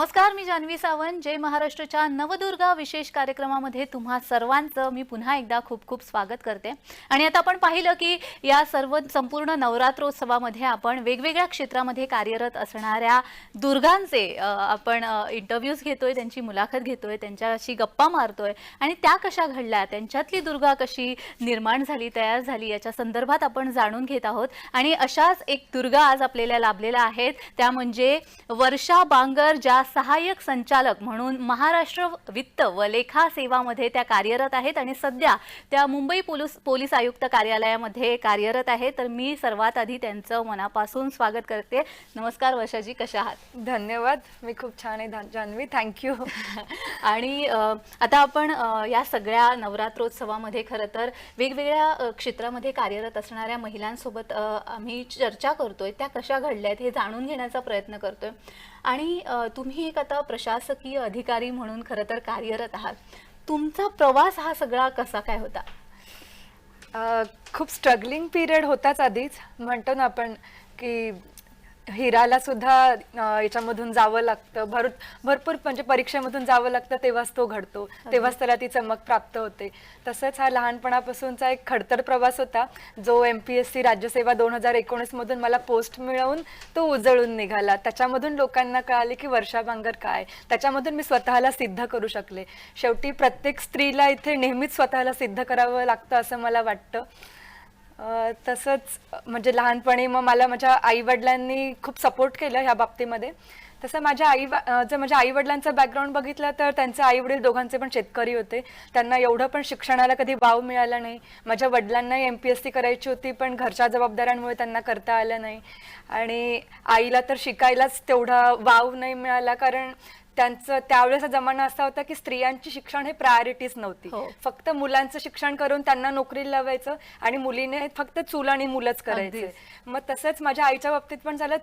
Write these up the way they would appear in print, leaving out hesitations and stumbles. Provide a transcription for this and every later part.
नमस्कार, मी जान्हवी सावंत. जय महाराष्ट्रच्या नवदुर्गा विशेष कार्यक्रमामध्ये तुम्हा सर्वांचं मी पुन्हा एकदा खूप खूप स्वागत करते. आणि आता आपण पाहिलं की या सर्व संपूर्ण नवरात्रोत्सवामध्ये आपण वेगवेगळ्या क्षेत्रामध्ये कार्यरत असणाऱ्या दुर्गांचे आपण इंटरव्ह्यूज घेतोय, त्यांची मुलाखत घेतोय, त्यांच्याशी गप्पा मारतोय आणि त्या कशा घडल्या, त्यांच्यातली दुर्गा कशी निर्माण झाली, तयार झाली याच्या संदर्भात आपण जाणून घेत आहोत. आणि अशाच एक दुर्गा आज आपल्याला लाभलेल्या आहेत, त्या म्हणजे वर्षा बांगर, ज्या सहाय्यक संचालक म्हणून महाराष्ट्र वित्त व लेखा सेवामध्ये त्या कार्यरत आहेत आणि सध्या त्या मुंबई पोलीस आयुक्त कार्यालयामध्ये कार्यरत आहेत. तर मी सर्वात आधी त्यांचं मनापासून स्वागत करते. नमस्कार वर्षाजी, कशा आहात? धन्यवाद, मी खूप छान आहे जान्हवी, थँक्यू. आणि आता आपण या सगळ्या नवरात्रोत्सवामध्ये खरं तर वेगवेगळ्या क्षेत्रामध्ये कार्यरत असणाऱ्या महिलांसोबत आम्ही चर्चा करतोय, त्या कशा घडल्यात हे जाणून घेण्याचा प्रयत्न करतोय. आणि तुम्ही एक आता प्रशासकीय अधिकारी म्हणून खरं तर कार्यरत आहात. तुमचा प्रवास हा सगळा कसा काय होता? खूप स्ट्रगलिंग पिरियड होताच आधीच. म्हणतो ना आपण की हिराला सुद्धा याच्यामधून जावं लागतं, भरपूर म्हणजे परीक्षेमधून जावं लागतं, तेव्हाच तो घडतो, तेव्हाच त्याला ती चमक प्राप्त होते. तसंच हा लहानपणापासूनचा एक खडतर प्रवास होता, जो MPSC राज्यसेवा 2019 मधून मला पोस्ट मिळवून तो उजळून निघाला. त्याच्यामधून लोकांना कळाले की वर्षा बांगर काय, त्याच्यामधून मी स्वतःला सिद्ध करू शकले. शेवटी प्रत्येक स्त्रीला इथे नेहमीच स्वतःला सिद्ध करावं लागतं असं मला वाटतं. तसंच म्हणजे लहानपणी मग मला माझ्या आईवडिलांनी खूप सपोर्ट केलं ह्या बाबतीमध्ये. तसं माझ्या आईवडिलांचं बॅकग्राऊंड बघितलं तर त्यांचे आईवडील दोघांचे पण शेतकरी होते. त्यांना एवढं पण शिक्षणाला कधी वाव मिळाला नाही. माझ्या वडिलांनाही MPSC करायची होती, पण घरच्या जबाबदाऱ्यांमुळे त्यांना करता आलं नाही. आणि आईला तर शिकायलाच तेवढा वाव नाही मिळाला, कारण त्यांचं त्यावेळेचा जमाना असा होता की स्त्रियांची शिक्षण हे प्रायोरिटीच नव्हती. फक्त मुलांचं शिक्षण करून त्यांना नोकरीला लावायचं आणि मुलीने फक्त चूल आणि मुलंच करायचे. मग तसंच माझ्या आईच्या बाबतीत पण झालं.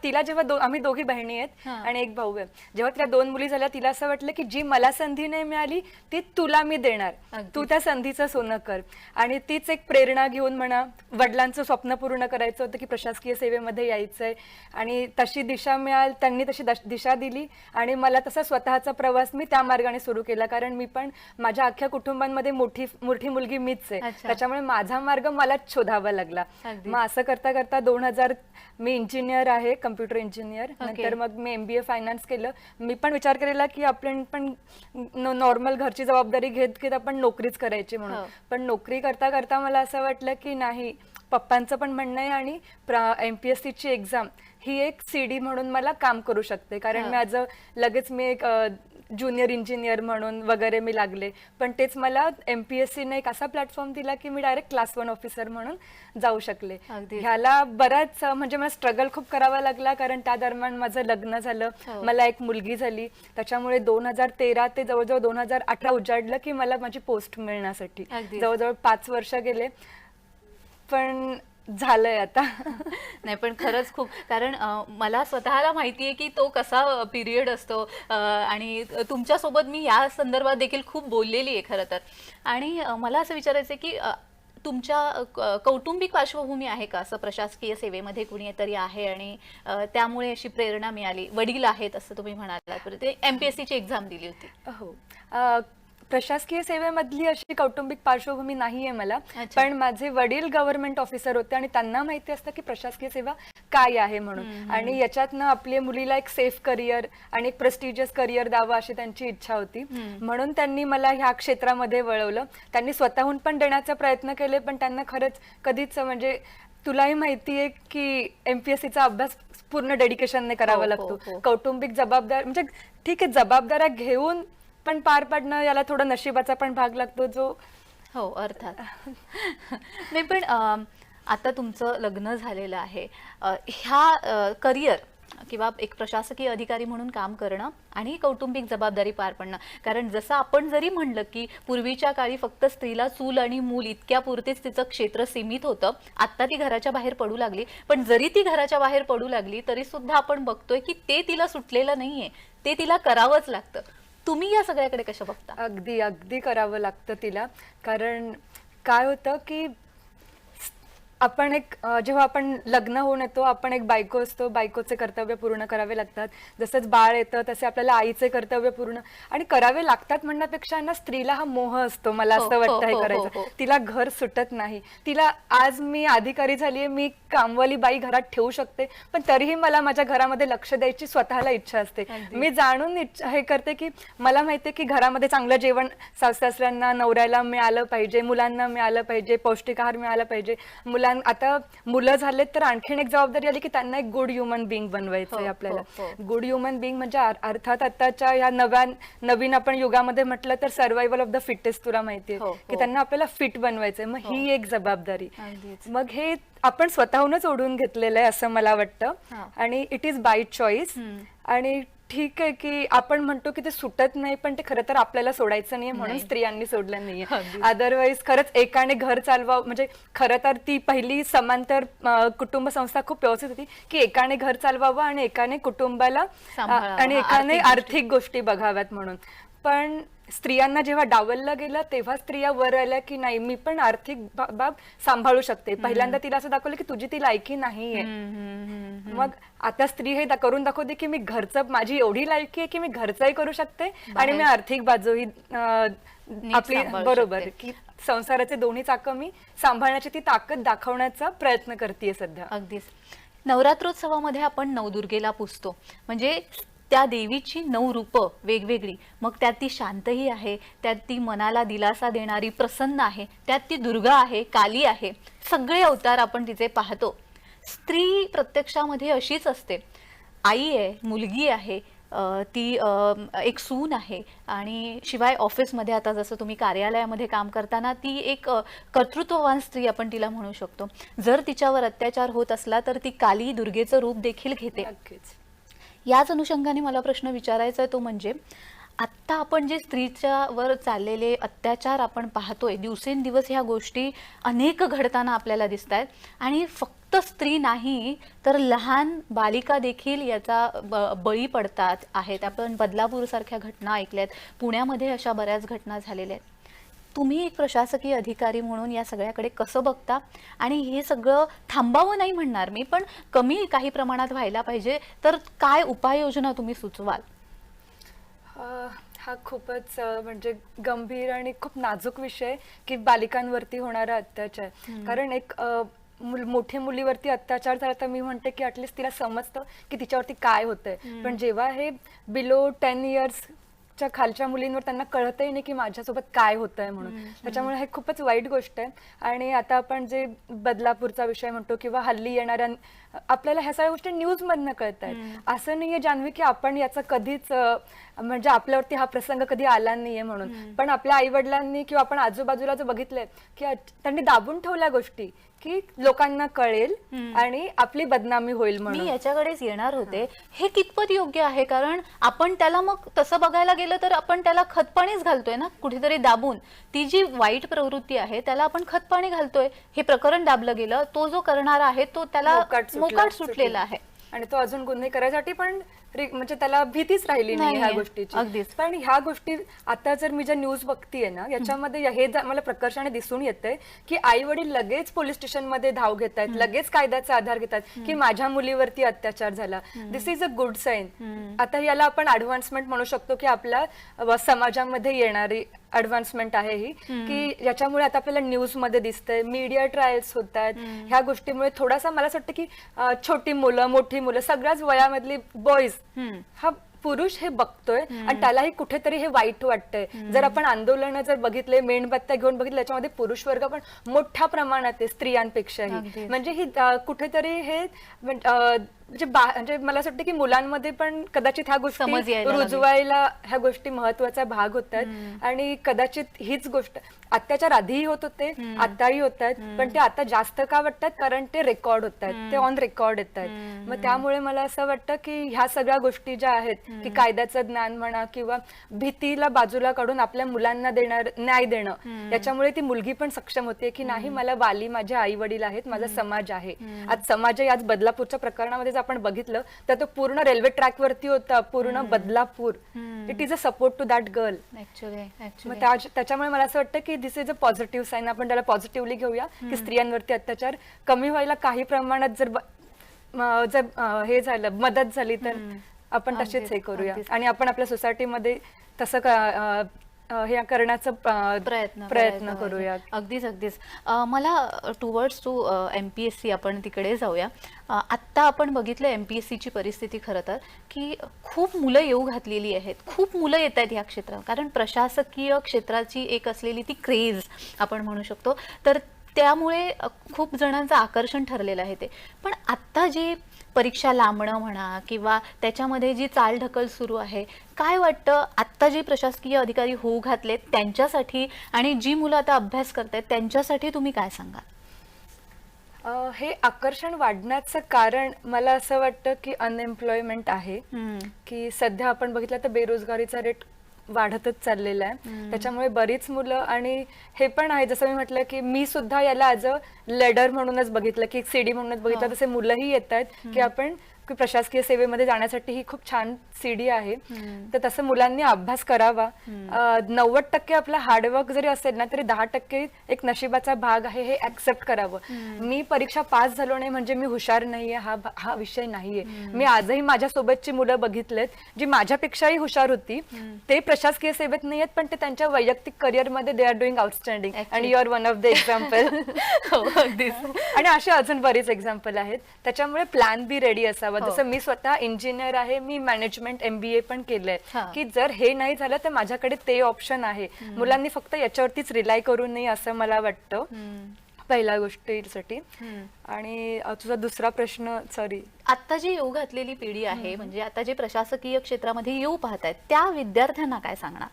तिला जेव्हा आम्ही दोघी बहिणी आहेत आणि एक भाऊ आहे, जेव्हा तिला 2 मुली झाल्या, तिला असं वाटलं की जी मला संधी नाही मिळाली ती तुला मी देणार, तू त्या संधीचं सोनं कर. आणि तीच एक प्रेरणा घेऊन म्हणा, वडिलांचं स्वप्न पूर्ण करायचं होतं की प्रशासकीय सेवेमध्ये यायचंय आणि तशी दिशा मिळाली, त्यांनी तशी दिशा दिली आणि मला तसा स्वतःचा प्रवास मी त्या मार्गाने सुरू केला. कारण मी पण माझ्या अख्ख्या कुटुंबांमध्ये मोठी मुलगी मीच आहे, त्याच्यामुळे माझा मार्ग मलाच शोधावा लागला. मग असं करता करता 2000 मी इंजिनियर आहे, कम्प्युटर इंजिनियर. नंतर मग मी MBA फायनान्स केलं. मी पण विचार केलेला की आपण पण नॉर्मल घरची जबाबदारी घेत घेत आपण नोकरीच करायची म्हणून. पण नोकरी करता करता मला असं वाटलं की नाही, पप्पांचं पण म्हणणं आहे आणि MPSC ची एक्झाम ही एक CD म्हणून मला काम करू शकते. कारण मी लगेच एक ज्युनियर इंजिनियर म्हणून वगैरे मी लागले. पण तेच मला MPSC ने एक असा प्लॅटफॉर्म दिला की मी डायरेक्ट क्लास 1 ऑफिसर म्हणून जाऊ शकले. ह्याला बराच म्हणजे मला स्ट्रगल खूप करावा लागला, कारण त्या दरम्यान माझं लग्न झालं, मला एक मुलगी झाली. त्याच्यामुळे 2013 ते जवळजवळ 2018 उजाडलं की मला माझी पोस्ट मिळण्यासाठी. जवळजवळ 5 वर्ष गेले, पण झालंय आता. नाही, पण खरंच खूप, कारण मला स्वतःला माहितीये की तो कसा पिरियड असतो आणि तुमच्यासोबत मी या संदर्भात देखील खूप बोललेली आहे खरं तर. आणि मला असं विचारायचं आहे की तुमच्या कौटुंबिक पार्श्वभूमी आहे का, असं प्रशासकीय सेवेमध्ये कुणीतरी आहे आणि त्यामुळे अशी प्रेरणा मिळाली? वडील आहेत असं तुम्ही म्हणालात, ते MPSC ची एक्झाम दिली होती. हो, प्रशासकीय सेवेमधली अशी कौटुंबिक पार्श्वभूमी नाहीये मला. पण माझे वडील गव्हर्नमेंट ऑफिसर होते आणि त्यांना माहिती असतं की प्रशासकीय सेवा काय आहे म्हणून. आणि याच्यातनं आपल्या मुलीला एक सेफ करिअर आणि एक प्रेस्टिजियस करिअर द्यावं अशी त्यांची इच्छा होती. म्हणून त्यांनी मला ह्या क्षेत्रामध्ये वळवलं. त्यांनी स्वतःहून पण देण्याचा प्रयत्न केले, पण त्यांना खरंच कधीच म्हणजे तुलाही माहितीये की MPSCचा अभ्यास पूर्ण डेडिकेशनने करावा लागतो. कौटुंबिक जबाबदार म्हणजे ठीक आहे, जबाबदाऱ्या घेऊन पण पार पाडणं, याला थोडा नशिबाचा पण भाग लागतो जो. हो, अर्थात. नाही, पण आता तुमचं लग्न झालेलं आहे, ह्या करिअर किंवा एक प्रशासकीय अधिकारी म्हणून काम करणं आणि कौटुंबिक जबाबदारी पार पडणं, कारण जसं आपण जरी म्हणलं की पूर्वीच्या काळी फक्त स्त्रीला चूल आणि मूल इतक्यापुरतेच तिचं क्षेत्र सीमित होतं, आता ती घराच्या बाहेर पडू लागली. पण जरी ती घराच्या बाहेर पडू लागली तरी सुद्धा आपण बघतोय की ते तिला सुटलेलं नाहीये, ते तिला करावंच लागतं. तुम्ही या सगळ्याकडे कसं बघता? अगदी करावं लागतं तिला. कारण काय होतं की आपण जेव्हा आपण लग्न होऊन येतो, आपण एक बायको असतो, बायकोचे कर्तव्य पूर्ण करावे लागतात. जसंच बाळ येतं तसे आपल्याला आईचे कर्तव्य पूर्ण आणि करावे लागतात म्हणण्यापेक्षा ना, स्त्रीला हा मोह असतो, मला हो, असं वाटतं हो, हे हो, करायचं. हो. तिला घर सुटत नाही. तिला आज मी अधिकारी झालीये, मी कामवाली बाई घरात ठेवू शकते, पण तरीही मला माझ्या घरामध्ये लक्ष द्यायची स्वतःला इच्छा असते. अगदी. मी जाणून हे करते की मला माहितीये की घरामध्ये चांगलं जेवण सासऱ्यांना नवऱ्याला मिळालं पाहिजे, मुलांना मिळालं पाहिजे, पौष्टिक आहार मिळाला पाहिजे. आता मुलं झालेत तर आणखीन एक जबाबदारी आली की त्यांना एक गुड ह्युमन बिंग बनवायचं आहे हो, आपल्याला. हो. गुड ह्युमन बिंग म्हणजे अर्थात आताच्या या नवीन आपण युगामध्ये म्हटलं तर सर्व्हायव्हल ऑफ द फिटेस्ट, तुला माहितीये हो, की हो. त्यांना आपल्याला फिट बनवायचंय. मग ही एक जबाबदारी, अगदीच. मग हे आपण स्वतःहूनच ओढून घेतलेलं आहे असं मला वाटतं. हा. आणि इट इज बाय चॉईस. हम्म. आणि ठीक आहे की आपण म्हणतो की ते सुटत नाही, पण ते खरं तर आपल्याला सोडायचं नाहीये म्हणून नाही. स्त्रियांनी सोडलं नाहीये. अगदीच. अदरवाईज खरंच एकाने घर चालवा, म्हणजे खरं तर ती पहिली समांतर कुटुंब संस्था खूप व्यवस्थित होती की एकाने घर चालवावं आणि एकाने कुटुंबाला सांभाळावं. आणि हा, एकाने आर्थिक आर्थिक गोष्टी बघाव्यात म्हणून. पण स्त्रियांना जेव्हा डावललं गेलं तेव्हा स्त्रिया वर आल्या की नाही, मी पण आर्थिक बाब सांभाळू शकते. पहिल्यांदा तिला असं दाखवलं की तुझी ती लायकी नाहीये. मग आता स्त्री हे करून दाखवते की मी घरचं, माझी एवढी लायकी आहे की मी घरचंही करू शकते आणि मी आर्थिक बाजूही आपली सांभाळू बरोबर शकते. की संसाराचे दोन्ही चाकं मी सांभाळण्याची ती ताकद दाखवण्याचा प्रयत्न करते सध्या. अगदीच. नवरात्रोत्सवामध्ये आपण नवदुर्गेला पुजतो, म्हणजे त्या देवीची 9 रूपं वेगवेगळी, मग त्यात ती शांतही आहे, त्यात ती मनाला दिलासा देणारी प्रसन्न आहे, त्यात ती दुर्गा आहे, काली आहे, सगळे अवतार आपण तिचे पाहतो. स्त्री प्रत्यक्षामध्ये अशीच असते. आई आहे, मुलगी आहे, ती एक सून आहे, आणि शिवाय ऑफिसमध्ये आता जसं तुम्ही कार्यालयामध्ये काम करताना ती एक कर्तृत्ववान स्त्री आपण तिला म्हणू शकतो. जर तिच्यावर अत्याचार होत असला तर ती काली दुर्गेचं रूप देखील घेते. नक्कीच. याच अनुषंगाने मला प्रश्न विचारायचा आहे तो म्हणजे, आत्ता आपण जे स्त्रीच्या वर चाललेले अत्याचार आपण पाहतोय, दिवसेंदिवस ह्या गोष्टी अनेक घडताना आपल्याला दिसत आहेत, आणि फक्त स्त्री नाही तर लहान बालिका देखील याचा बळी पडतात आहेत. आपण बदलापूरसारख्या घटना ऐकल्यात, पुण्यामध्ये अशा बऱ्याच घटना झालेल्या आहेत. तुम्ही एक प्रशासकीय अधिकारी म्हणून या सगळ्याकडे कसं बघता, आणि हे सगळं थांबावं नाही म्हणणार मी, पण कमी काही प्रमाणात व्हायला पाहिजे, तर काय उपाययोजना तुम्ही सुचवाल? हा खूपच म्हणजे गंभीर आणि खूप नाजूक विषय की बालिकांवरती होणारा अत्याचार. कारण एक मोठ्या मुलीवरती अत्याचार झाला तर मी म्हणते की ऍटलिस्ट तिला समजतं की तिच्यावरती काय होतंय. पण जेव्हा हे बिलो 10 इयर्स च्या खालच्या मुलींवर त्यांना कळतही नाही की माझ्यासोबत काय होतंय म्हणून, त्याच्यामुळे हे खूपच वाईट गोष्ट आहे. आणि आता आपण जे बदलापूरचा विषय म्हणतो किंवा हल्ली येणाऱ्या, आपल्याला ह्या सगळ्या गोष्टी न्यूज मधनं कळतायत. असं नाहीये जान्हवी की आपण याचा कधीच म्हणजे आपल्यावरती हा प्रसंग कधी आला नाहीये म्हणून, पण आपल्या आई वडिलांनी किंवा आपण आजूबाजूला जो बघितलंय की त्यांनी दाबून ठेवल्या गोष्टी की लोकांना कळेल आणि आपली बदनामी होईल म्हणून. मी याच्याकडेच येणार होते. हे कितपत योग्य आहे? कारण आपण त्याला, मग तसं बघायला गेलं तर आपण त्याला खतपाणीच घालतोय ना, कुठेतरी दाबून. ती जी वाईट प्रवृत्ती आहे त्याला आपण खतपाणी घालतोय. हे प्रकरण दाबलं गेलं, तो जो करणारा आहे तो त्याला मोकाट सुटलेला आहे, आणि तो अजून गुन्हे करायसाठी पण म्हणजे त्याला भीतीच राहिली नाही ह्या गोष्टीची. अगदीच. पण ह्या गोष्टी आता जर मी ज्या न्यूज बघतीये ना, याच्यामध्ये हे मला प्रकर्षाने दिसून येतंय की आई वडील लगेच पोलीस स्टेशन मध्ये धाव घेत आहेत, लगेच कायद्याचा आधार घेतात की माझ्या मुलीवरती अत्याचार झाला. दिस इज अ गुड साईन. आता याला आपण ऍडव्हान्समेंट म्हणू शकतो की आपल्या समाजामध्ये येणारी ऍडव्हान्समेंट आहे ही, की याच्यामुळे आता आपल्याला न्यूज मध्ये दिसतंय, मीडिया ट्रायल्स होत आहेत. ह्या गोष्टीमुळे थोडासा मला असं वाटतं की छोटी मुलं, मोठी मुलं, सगळ्याच वयामधली बॉईज, हा पुरुष हे बघतोय आणि त्यालाही कुठेतरी हे वाईट वाटतंय. जर आपण आंदोलन जर बघितले, मेणबत्त्या घेऊन बघितले, याच्यामध्ये पुरुष वर्ग पण मोठ्या प्रमाणात आहे स्त्रियांपेक्षाही. म्हणजे ही कुठेतरी हे म्हणजे मला असं वाटतं की मुलांमध्ये पण कदाचित ह्या गोष्टी रुजवायला ह्या गोष्टी महत्वाचा भाग होत आहेत. आणि कदाचित हीच गोष्ट, अत्याचार आधीही होत होते, आताही होत आहेत, पण ते आता जास्त का वाटतात कारण ते रेकॉर्ड होत आहेत, ते ऑन रेकॉर्ड येत आहेत. मग त्यामुळे मला असं वाटतं की ह्या सगळ्या गोष्टी ज्या आहेत की कायद्याचं ज्ञान म्हणा किंवा भीतीला बाजूला काढून आपल्या मुलांना न्याय देणं, याच्यामुळे ती मुलगी पण सक्षम होते की नाही, मला वाली माझे आई वडील आहेत, माझा समाज आहे. आज समाज, आज बदलापूरच्या प्रकरणामध्ये जर आपण बघितलं तर तो पूर्ण रेल्वे ट्रॅक वरती होता, पूर्ण Badlapur. It is a support to that girl. मग त्याच्यामुळे मला असं वाटतं की this is a positive sign. आपण त्याला पॉझिटिव्हली घेऊया की स्त्रियांवरती अत्याचार कमी व्हायला काही प्रमाणात जर हे झालं, मदत झाली तर आपण तसेच हे करूया आणि आपण आपल्या सोसायटीमध्ये तसं हे करण्याचा प्रयत्न करूया. अगदीच. मला टुवर्ड्स टू MPSC आपण तिकडे जाऊया. आत्ता आपण बघितलं MPSCची परिस्थिती खरं तर की खूप मुलं येऊ घातलेली आहेत, खूप मुलं येत आहेत ह्या क्षेत्रात, कारण प्रशासकीय क्षेत्राची एक असलेली ती क्रेज आपण म्हणू शकतो, तर त्यामुळे खूप जणांचं आकर्षण ठरलेलं आहे ते. पण आत्ता जी परीक्षा लांबणं म्हणा किंवा त्याच्यामध्ये जी चालढकल सुरू आहे, काय वाटतं आत्ता जे प्रशासकीय अधिकारी होऊ घातलेत त्यांच्यासाठी आणि जी मुलं आता अभ्यास करतायत त्यांच्यासाठी तुम्ही काय सांगाल? हे आकर्षण वाढण्याचं कारण मला असं वाटतं की अनएम्प्लॉयमेंट आहे. की सध्या आपण बघितलं तर बेरोजगारीचा रेट वाढतच चाललेला आहे. त्याच्यामुळे बरीच मुलं, आणि हे पण आहे जसं मी म्हटलं की मी सुद्धा याला ॲज अ लेडर म्हणूनच बघितलं, की सीडी म्हणूनच बघितलं. तसे मुलंही येत आहेत की आपण प्रशासकीय सेवेमध्ये जाण्यासाठी ही खूप छान सीडी आहे. तर तसं मुलांनी अभ्यास करावा. 90% आपला हार्डवर्क जरी असेल ना तरी 10% एक नशिबाचा भाग आहे, हे ऍक्सेप्ट करावं. मी परीक्षा पास झालो नाही म्हणजे मी हुशार नाहीये, हा विषय नाहीये. मी आजही माझ्या सोबतची मुलं बघितलेत जी माझ्यापेक्षाही हुशार होती, ते प्रशासकीय सेवेत नाही आहेत, पण ते त्यांच्या वैयक्तिक करिअरमध्ये they are doing outstanding and you are one of the example. आणि असे अजून बरीच एक्झाम्पल आहेत. त्याच्यामुळे प्लॅन बी रेडी असावा. जसं मी स्वतः इंजिनियर आहे, मी मॅनेजमेंट MBA पण केलंय, की जर हे नाही झालं तर माझ्याकडे ते ऑप्शन आहे. मुलांनी फक्त याच्यावरतीच रिलाय करू नये असं मला वाटतं, पहिल्या गोष्टीसाठी. आणि तुझा दुसरा प्रश्न, सॉरी, आता जी येऊ घातलेली पिढी आहे, म्हणजे आता जे प्रशासकीय क्षेत्रामध्ये येऊ पाहतायत त्या विद्यार्थ्यांना काय सांगणार?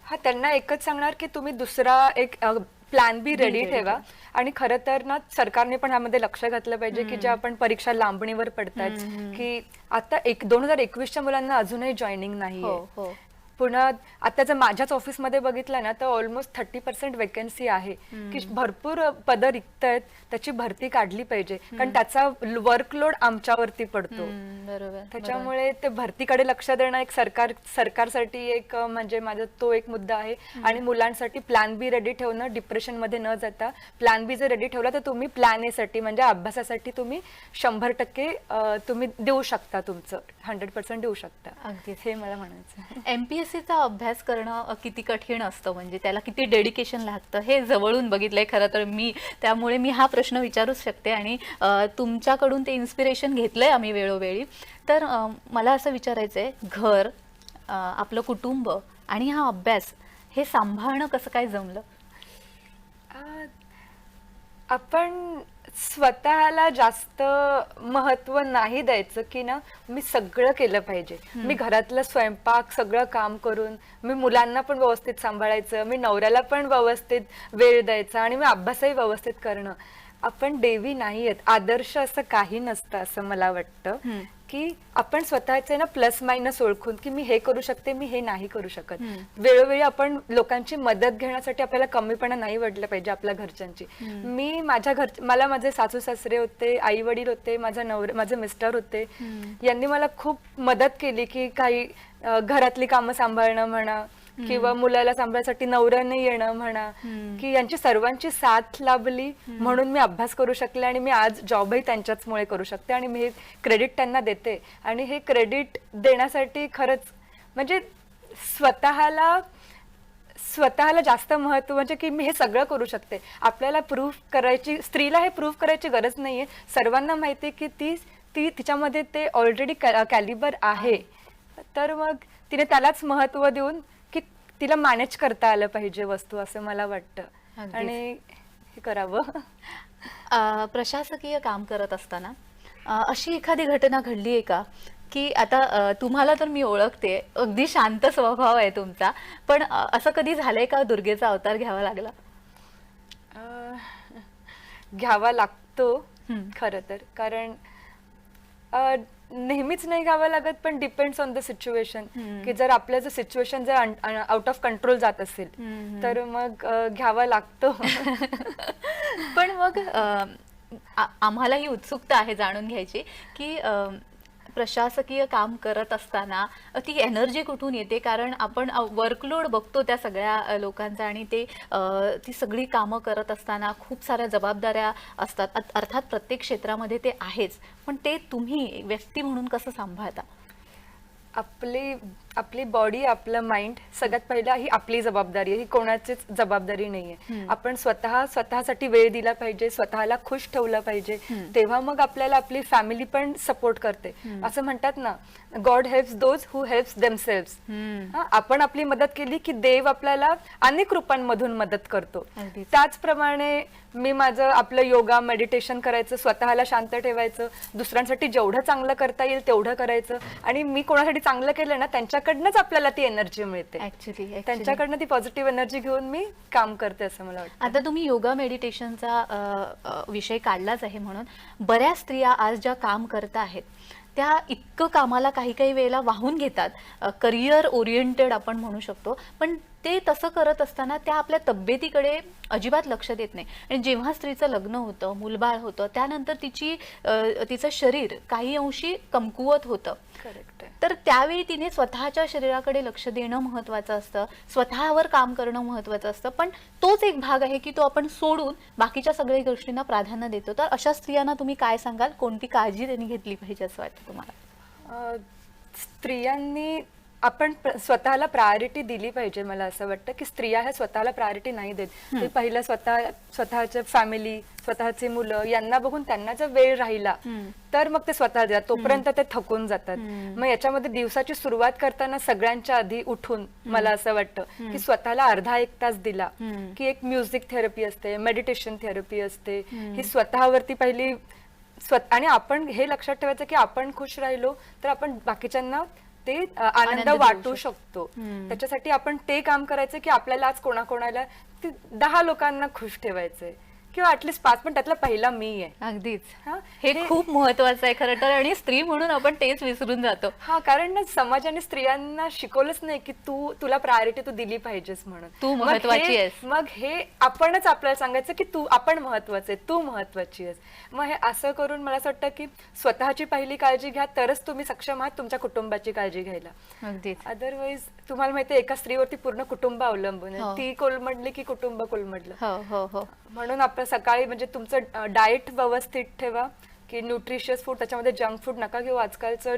हा, त्यांना एकच सांगणार की तुम्ही दुसरा एक प्लॅन बी रेडी ठेवा. आणि खरं तर ना सरकारने पण ह्यामध्ये लक्ष घातलं पाहिजे की ज्या आपण परीक्षा लांबणीवर पडतात, की आता 2021च्या मुलांना अजूनही जॉईनिंग नाहीये. पुन्हा आता जर माझ्याच ऑफिसमध्ये बघितलं ना तर ऑलमोस्ट 30% वेकन्सी आहे, की भरपूर पदं रिक्त आहेत, त्याची भरती काढली पाहिजे, कारण त्याचा वर्कलोड आमच्यावरती पडतो. बरोबर. त्याच्यामुळे ते भरतीकडे लक्ष देणं एक सरकारसाठी एक म्हणजे माझा तो एक मुद्दा आहे. आणि मुलांसाठी प्लॅन बी रेडी ठेवणं, डिप्रेशन मध्ये न जाता. प्लॅन बी जर रेडी ठेवला तर तुम्ही प्लॅन ए साठी म्हणजे अभ्यासासाठी तुम्ही 100% तुम्ही देऊ शकता, तुमचं 100% देऊ शकता. अगदीच. हे मला म्हणायचं. MPSCचा अभ्यास करणं किती कठीण असतं, म्हणजे त्याला किती डेडिकेशन लागतं हे जवळून बघितलंय खरं तर मी, त्यामुळे मी हा प्रश्न विचारूच शकते. आणि तुमच्याकडून ते इन्स्पिरेशन घेतलंय आम्ही वेळोवेळी. तर मला असं विचारायचंय, घर, आपलं कुटुंब आणि हा अभ्यास हे सांभाळणं कसं काय जमलं? आपण स्वतःला जास्त महत्व नाही द्यायचं की ना मी सगळं केलं पाहिजे. मी घरातलं स्वयंपाक सगळं काम करून, मी मुलांना पण व्यवस्थित सांभाळायचं, मी नवऱ्याला पण व्यवस्थित वेळ द्यायचा, आणि मी अभ्यासही व्यवस्थित करणं. आपण देवी नाही आहेत, आदर्श असं काही नसतं असं मला वाटतं. की आपण स्वतःचे ना प्लस मायनस ओळखून की मी हे करू शकते, मी हे नाही करू शकत. वेळोवेळी आपण लोकांची मदत घेण्यासाठी आपल्याला कमीपणा नाही वाटलं पाहिजे आपल्या घरच्यांची. मी मला माझे सासू सासरे होते, आई वडील होते, माझे मिस्टर होते, यांनी मला खूप मदत केली की काही घरातली कामं सांभाळणं म्हणा किंवा मुलाला सांभाळण्यासाठी नवऱ्याने येणं म्हणा, की यांची सर्वांची साथ लाभली म्हणून मी अभ्यास करू शकले आणि मी आज जॉबही त्यांच्याचमुळे करू शकते. आणि मी हे क्रेडिट त्यांना देते. आणि हे क्रेडिट देण्यासाठी खरंच म्हणजे स्वतःला जास्त महत्व, म्हणजे की मी हे सगळं करू शकते. आपल्याला प्रूफ करायची, स्त्रीला हे प्रूफ करायची गरज नाहीये. सर्वांना माहिती की ती तिच्यामध्ये ते ऑलरेडी कॅलिबर आहे. तर मग तिने त्यालाच महत्व देऊन की तिला मॅनेज करता आलं पाहिजे वस्तू, असं मला वाटतं. आणि हे करावं. प्रशासकीय काम करत असताना अशी एखादी घटना घडली आहे का की आता तुम्हाला तर मी ओळखते, अगदी शांत स्वभाव आहे तुमचा, पण असं कधी झालंय का दुर्गेचा अवतार घ्यावा लागला? घ्यावा लागतो खरं तर, कारण नेहमीच नाही घ्यावं लागत, पण डिपेंड्स ऑन द सिच्युएशन. की जर आपलं जर सिच्युएशन जर आउट ऑफ कंट्रोल जात असेल तर मग घ्यावा लागतो. पण मग आम्हाला ही उत्सुकता आहे जाणून घ्यायची की प्रशासकीय काम करत असताना ती एनर्जी कुठून येते? कारण आपण वर्कलोड बघतो त्या सगळ्या लोकांचा आणि ते ती सगळी कामं करत असताना खूप साऱ्या जबाबदाऱ्या असतात. अर्थात प्रत्येक क्षेत्रामध्ये ते आहेच, पण ते तुम्ही व्यक्ती म्हणून कसं सांभाळता? आपली बॉडी, आपलं माइंड सगळ्यात पहिला ही आपली जबाबदारी आहे, ही कोणाचीच जबाबदारी नाहीये. आपण स्वतःसाठी वेळ दिला पाहिजे, स्वतःला खुश ठेवलं पाहिजे, तेव्हा मग आपल्याला आपली फॅमिली पण सपोर्ट करते. असं म्हणतात ना, God helps those who helps themselves. आपण आपली मदत केली की देव आपल्याला अनेक रूपांमधून मदत करतो. त्याचप्रमाणे मी माझं आपलं योगा, मेडिटेशन करायचं, स्वतःला शांत ठेवायचं, दुसऱ्यांसाठी जेवढं चांगलं करता येईल तेवढं करायचं, आणि मी कोणासाठी चांगलं केलं ना त्यांच्याकडनंच आपल्याला ती एनर्जी मिळते. ऍक्च्युली त्यांच्याकडनं ती पॉझिटिव्ह एनर्जी घेऊन मी काम करते असं मला वाटतं. आता तुम्ही योगा मेडिटेशनचा विषय काढलाच आहे, म्हणून बऱ्याच स्त्रिया आज ज्या काम करत आहेत त्या इतकं कामाला काही काही वेळेला वाहून घेतात, करिअर ओरिएंटेड आपण म्हणू शकतो, पण ते तसं करत असताना त्या आपल्या तब्येतीकडे अजिबात लक्ष देत नाही. आणि जेव्हा स्त्रीचं लग्न होतं, मूलबाळ होतं, त्यानंतर तिचं शरीर काही अंशी कमकुवत होतं. करेक्ट आहे. तर त्यावेळी तिने स्वतःच्या शरीराकडे लक्ष देणं महत्त्वाचं असतं, स्वतःवर काम करणं महत्त्वाचं असतं, पण तोच एक भाग आहे की तो आपण सोडून बाकीच्या सगळ्या गोष्टींना प्राधान्य देतो. तर अशा स्त्रियांना तुम्ही काय सांगाल? कोणती काळजी त्यांनी घेतली पाहिजे असं वाटतं तुम्हाला? स्त्रियांनी आपण स्वतःला प्रायोरिटी दिली पाहिजे. मला असं वाटतं की स्त्रिया ह्या स्वतःला प्रायोरिटी नाही देत. ते पहिलं स्वतःच्या फॅमिली, स्वतःची मुलं यांना बघून त्यांना जर वेळ राहिला तर मग ते स्वतः देतात, तोपर्यंत ते थकून जातात. मग याच्यामध्ये दिवसाची सुरुवात करताना सगळ्यांच्या आधी उठून मला असं वाटतं की स्वतःला अर्धा एक तास दिला की एक म्युझिक थेरपी असते, मेडिटेशन थेरपी असते, ही स्वतःवरती पहिली आणि आपण हे लक्षात ठेवायचं की आपण खुश राहिलो तर आपण बाकीच्यांना ते आनंद वाटू शकतो. त्याच्यासाठी आपण ते काम करायचं की आपल्याला आज कोणाकोणाला 10 लोकांना खुश ठेवायचंय किंवा ऍटलीस्ट 5, पण त्यातला पहिला मी आहे. अगदीच. हे खूप महत्वाचं आहे खरं तर, आणि स्त्री म्हणून आपण तेच विसरून जातो. कारण ना समाजाने स्त्रियांना शिकवलंच नाही की तुला प्रायोरिटी तू दिली पाहिजेस म्हणून, तू महत्वाची आहेस. मग हे आपणच आपल्याला सांगायचं की आपण महत्वाचं आहे, तू महत्वाची आहेस. मग हे असं करून मला असं वाटतं की स्वतःची पहिली काळजी घ्या, तरच तुम्ही सक्षम आहात तुमच्या कुटुंबाची काळजी घ्यायला. अगदीच. अदरवाईज तुम्हाला माहितीये एका स्त्रीवरती पूर्ण कुटुंब अवलंबून आहे. ती कोलमडली की कुटुंब कोलमडलं. हो. म्हणून आपण सकाळी म्हणजे तुमचं डाएट व्यवस्थित ठेवा की न्यूट्रिशियस फूड, त्याच्यामध्ये जंक फूड नका घेऊ. आजकालचं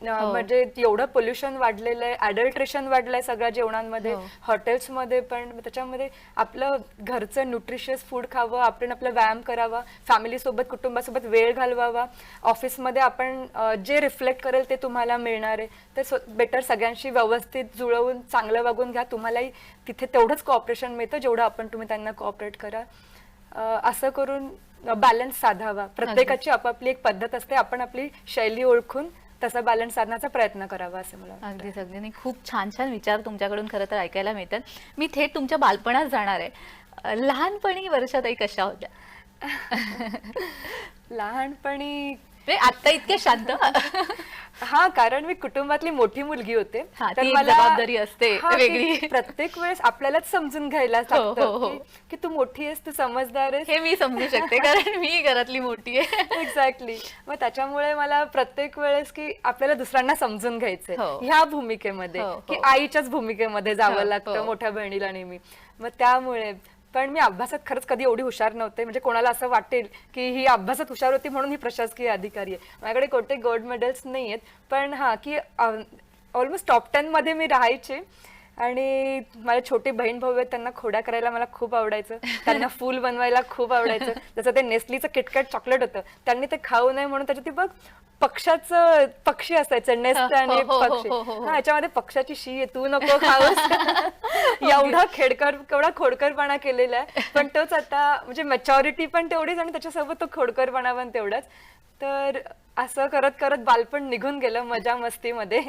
म्हणजे एवढं पोल्युशन वाढलेलं आहे, अडल्ट्रेशन वाढलंय सगळ्या जेवणांमध्ये, हॉटेल्समध्ये पण. त्याच्यामध्ये आपलं घरचं न्यूट्रिशियस फूड खावं, आपण आपला व्यायाम करावा, फॅमिली सोबत, कुटुंबासोबत वेळ घालवावा. ऑफिसमध्ये आपण जे रिफ्लेक्ट करेल ते तुम्हाला मिळणार आहे. तर बेटर सगळ्यांशी व्यवस्थित जुळवून चांगलं वागून घ्या. तुम्हालाही तिथे तेवढंच कोऑपरेशन मिळतं जेवढं तुम्ही त्यांना कोऑपरेट करा. असं करून बॅलन्स साधावा. प्रत्येकाची आपापली एक पद्धत असते, आपण आपली शैली ओळखून तसा बॅलन्स साधण्याचा प्रयत्न करावा असं मला वाटतं. अगदीच. नाही, खूप छान छान विचार तुमच्याकडून खरं तर ऐकायला मिळतात. मी थेट तुमच्या बालपणात जाणार आहे. लहानपणी वर्षाताई कशा होत्या? लहानपणी आता इतके शांत? कारण मी कुटुंबातली मोठी मुलगी होते, तर मला जबाबदारी असते वेगळी. प्रत्येक वेळेस आपल्यालाच समजून घ्यायला लागतं की तू मोठी आहेस, तू समजदार आहेस. हे मी समजू शकते कारण मी घरातली मोठी आहे. एक्झॅक्टली. मग त्याच्यामुळे मला प्रत्येक वेळेस की आपल्याला दुसऱ्यांना समजून घ्यायचंय ह्या भूमिकेमध्ये, की आईच्याच भूमिकेमध्ये जावं लागतं मोठ्या बहिणीला नेहमी. मग त्यामुळे पण मी अभ्यासात खरंच कधी एवढी हुशार नव्हते. म्हणजे कोणाला असं वाटेल की ही अभ्यासात हुशार होती म्हणून ही प्रशासकीय अधिकारी आहे. माझ्याकडे कोणते गोल्ड मेडल्स नाही आहेत, पण की ऑलमोस्ट टॉप 10 मध्ये मी राहायचे. आणि माझे छोटे बहीण भाऊ आहेत, त्यांना खोड्या करायला मला खूप आवडायचं, त्यांना फूल बनवायला खूप आवडायचं. जसं ते नेस्लीचं किटकॅट चॉकलेट होतं, त्यांनी ते खाऊ नये म्हणून त्याच्यात बघ पक्षी असायचं, नेस्ट आणि पक्षी. याच्यामध्ये पक्षाची शी आहे, तू नको खाऊस. एवढा केवढा खोडकरपणा केलेला आहे. पण तोच आता म्हणजे मॅच्युरिटी पण तेवढीच आणि त्याच्यासोबत तो खोडकरपणा पण तेवढाच. तर असं करत करत बालपण निघून गेलं मजा मस्तीमध्ये.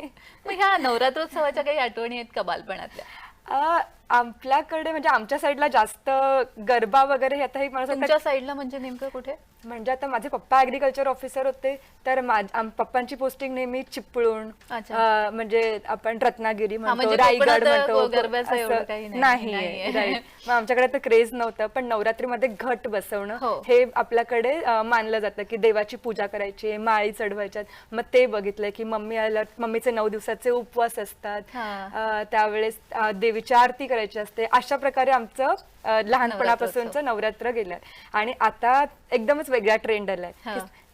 मग ह्या नवरात्रोत्सवाच्या काही आठवणी आहेत का बालपणातल्या? आपल्याकडे म्हणजे आमच्या साईडला जास्त गरबा वगैरे हे आता मला तुमच्या साईडला म्हणजे नेमकं कुठे? म्हणजे आता माझे पप्पा ऍग्रिकल्चर ऑफिसर होते, तर पप्पांची पोस्टिंग नेहमी चिपळूण, अच्छा. म्हणजे आपण रत्नागिरी म्हणतो, म्हणजे रायगड कोकणात म्हणतो, गरब्याचं एवढं असं काही नाही नाहीये. राईट. मग आमच्याकडे तर क्रेज नव्हतं, पण नवरात्रीमध्ये घट बसवणं हो. हे आपल्याकडे मानलं जातं की देवाची पूजा करायची, माळी चढवायच्यात. मग ते बघितलंय की मम्मीचे 9 दिवसाचे उपवास असतात, त्यावेळेस देवीची आरती करायची असते. अशा प्रकारे आमचं लहानपणापासूनचं नवरात्र गेलं. आणि आता एकदमच वेगळा ट्रेंड आलाय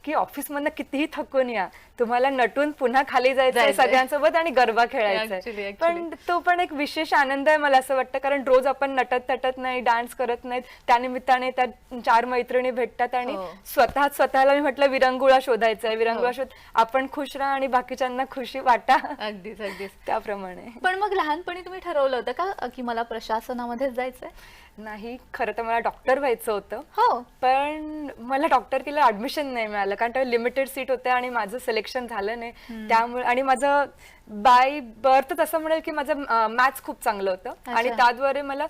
की ऑफिस मधनं कितीही थकून या, तुम्हाला नटून पुन्हा खाली जायचंय सगळ्यांसोबत आणि गरबा खेळायचा. पण तो पण एक विशेष आनंद आहे मला असं वाटतं, कारण रोज आपण नटत तटत नाही, डान्स करत नाहीत. त्यानिमित्ताने त्या 4 मैत्रिणी भेटतात आणि स्वतःला मी म्हटलं विरंगुळा शोधायचा आहे, विरंगुळा शोध, आपण खुश राहा आणि बाकीच्यांना खुशी वाटा. अगदीच अगदीच त्याप्रमाणे. पण मग लहानपणी तुम्ही ठरवलं होतं का की मला प्रशासनामध्येच जायचंय? नाही, खरं तर मला डॉक्टर व्हायचं होतं. हो. पण मला डॉक्टर केलं ऍडमिशन नाही मिळालं, कारण तेव्हा लिमिटेड सीट होते आणि माझं सिलेक्शन झालं नाही. त्यामुळे आणि माझं बाय बर्थच असं म्हणेल की माझं मॅथ्स खूप चांगलं होतं आणि त्याद्वारे मला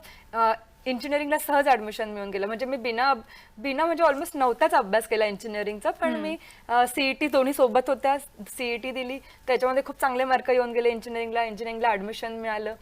इंजिनिअरिंगला सहज ऍडमिशन मिळून गेलं. म्हणजे मी बिना म्हणजे ऑलमोस्ट नव्हताच अभ्यास केला इंजिनिअरिंगचा, पण मी सीईटी दोन्ही सोबत होत्या, सीईटी दिली, त्याच्यामध्ये खूप चांगले मार्क येऊन गेले. इंजिनिअरिंगला ऍडमिशन मिळालं.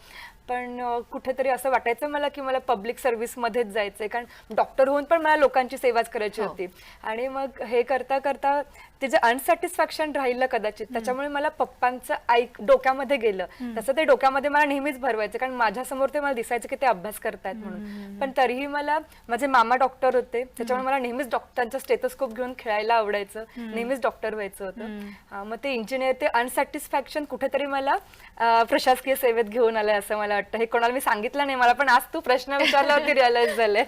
पण कुठेतरी असं वाटायचं मला की मला पब्लिक सर्व्हिसमध्येच जायचंय, कारण डॉक्टर होऊन पण मला लोकांची सेवाच करायची होती. आणि मग हे करता करता ते जे अनसॅटिस्फॅक्शन राहिलं कदाचित, त्याच्यामुळे मला पप्पांचं डोक्यामध्ये गेलं. तसं ते डोक्यामध्ये मला नेहमीच भरवायचं, कारण माझ्यासमोर ते मला दिसायचं की ते अभ्यास करतायत म्हणून. पण तरीही मला माझे मामा डॉक्टर होते, त्याच्यामुळे मला नेहमीच डॉक्टरांचा स्टेथोस्कोप घेऊन खेळायला आवडायचं, नेहमीच डॉक्टर व्हायचं होतं. मग ते अनसॅटिस्फॅक्शन कुठेतरी मला प्रशासकीय सेवेत घेऊन आलंय असं मला वाटतं. हे कोणाला मी सांगितलं नाही मला, पण आज तू प्रश्न विचारल्यावरती रिअलाइज झालंय.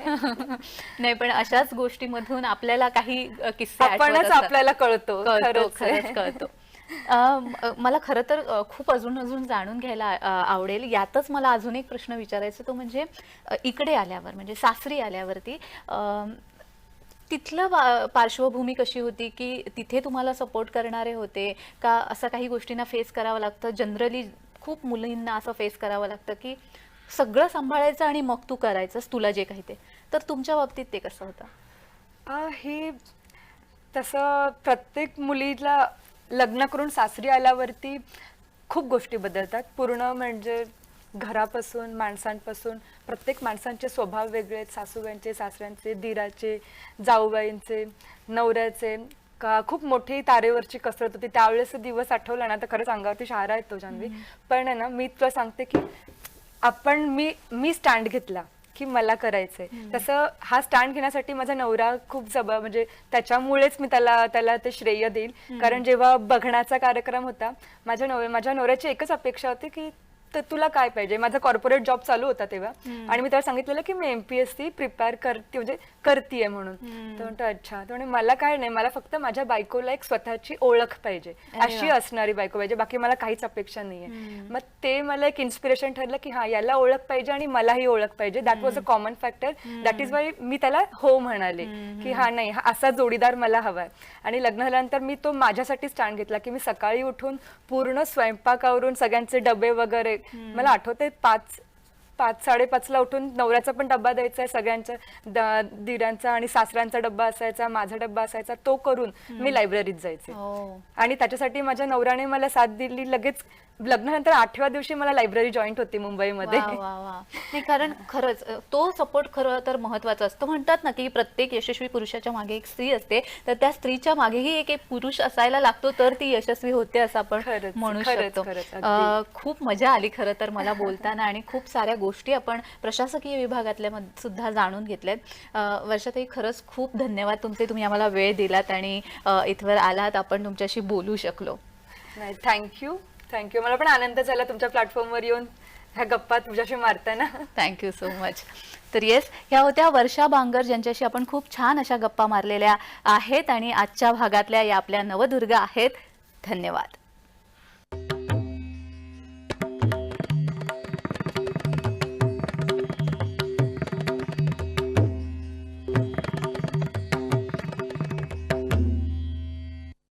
नाही, पण अशाच गोष्टीमधून आपल्याला काही किस्से आपणच आपल्याला कळतो. खरंच कळतो. मला खरं तर खूप अजून जाणून घ्यायला आवडेल. यातच मला अजून एक प्रश्न विचारायचा, तो म्हणजे इकडे आल्यावर, म्हणजे सासरी आल्यावरती तिथलं पार्श्वभूमी कशी होती, की तिथे तुम्हाला सपोर्ट करणारे होते का? असं काही गोष्टींना फेस करावं लागतं, जनरली खूप मुलींना असं फेस करावं लागतं की सगळं सांभाळायचं आणि मग तू करायचंस तुला जे काही ते. तर तुमच्या बाबतीत ते कसं होतं? हे तसं प्रत्येक मुलीला लग्न करून सासरी आल्यावरती खूप गोष्टी बदलतात. पूर्ण म्हणजे घरापासून, माणसांपासून. प्रत्येक माणसांचे स्वभाव वेगळे आहेत, सासूबाईंचे, सासऱ्यांचे, दिराचे, जाऊबाईंचे, नवऱ्याचे. खूप मोठी तारेवरची कसरत होती. त्यावेळेस दिवस आठवला ना तर खरंच अंगावरती शहारा येतो जान्हवी. पण आहे ना, मी तुला सांगते की मी स्टँड घेतला की मला करायचंय. तसं हा स्टँड घेण्यासाठी माझा नवरा खूप म्हणजे त्याच्यामुळेच मी त्याला ते श्रेय देईल. कारण जेव्हा बघण्याचा कार्यक्रम होता, माझ्या नवऱ्याची एकच अपेक्षा होती की तर तुला काय पाहिजे. माझा कॉर्पोरेट जॉब चालू होता तेव्हा, आणि मी त्याला सांगितलेलं की मी MPSC प्रिपेअर करतीये म्हणून. तर म्हणतो अच्छा. तर मला काय नाही, मला फक्त माझ्या बायकोला एक स्वतःची ओळख पाहिजे, अशी असणारी बायको पाहिजे, बाकी मला काहीच अपेक्षा नाहीये. मग ते मला एक इन्स्पिरेशन ठरलं की हा, याला ओळख पाहिजे आणि मलाही ओळख पाहिजे. That was a common factor. That is why मी त्याला हो म्हणाले की हा नाही, हा असा जोडीदार मला हवाय. आणि लग्न झाल्यानंतर मी तो माझ्यासाठी स्टँड घेतला की मी सकाळी उठून पूर्ण स्वयंपाक आवरून सगळ्यांचे डबे वगैरे, मला आठवते 5-5:30ला उठून नवऱ्याचा पण डब्बा द्यायचा आहे, सगळ्यांचा, दिरांचा आणि सासऱ्यांचा डब्बा असायचा, माझा डब्बा असायचा, तो करून मी लायब्ररीत जायचे. आणि त्याच्यासाठी माझ्या नवऱ्याने मला साथ दिली. लगेच लग्नानंतर 8व्या दिवशी मला लायब्ररी जॉईंट होती मुंबईमध्ये. नाही, कारण खरंच तो सपोर्ट खरं तर महत्वाचा असतो. म्हणतात ना की प्रत्येक यशस्वी पुरुषाच्या मागे एक स्त्री असते, तर त्या स्त्रीच्या मागेही एक पुरुष असायला लागतो, तर ती यशस्वी होते असं आपण म्हणू शकतो. खूप मजा आली खरं तर मला बोलताना, आणि खूप साऱ्या गोष्टी आपण प्रशासकीय विभागातल्या सुद्धा जाणून घेतल्यात. वर्षाताई, खरंच खूप धन्यवाद तुमचे. तुम्ही आम्हाला वेळ दिलात आणि इथवर आलात, आपण तुमच्याशी बोलू शकलो. नाही, थँक्यू. मला पण आनंद झाला तुमच्या प्लॅटफॉर्मवर येऊन ह्या गप्पा तुझ्याशी मारताना. Thank you so much. तर येस, ह्या होत्या वर्षा बांगर, ज्यांच्याशी आपण खूप छान अशा गप्पा मारलेल्या आहेत आणि आजच्या भागातल्या या आपल्या नवदुर्गा आहेत. धन्यवाद.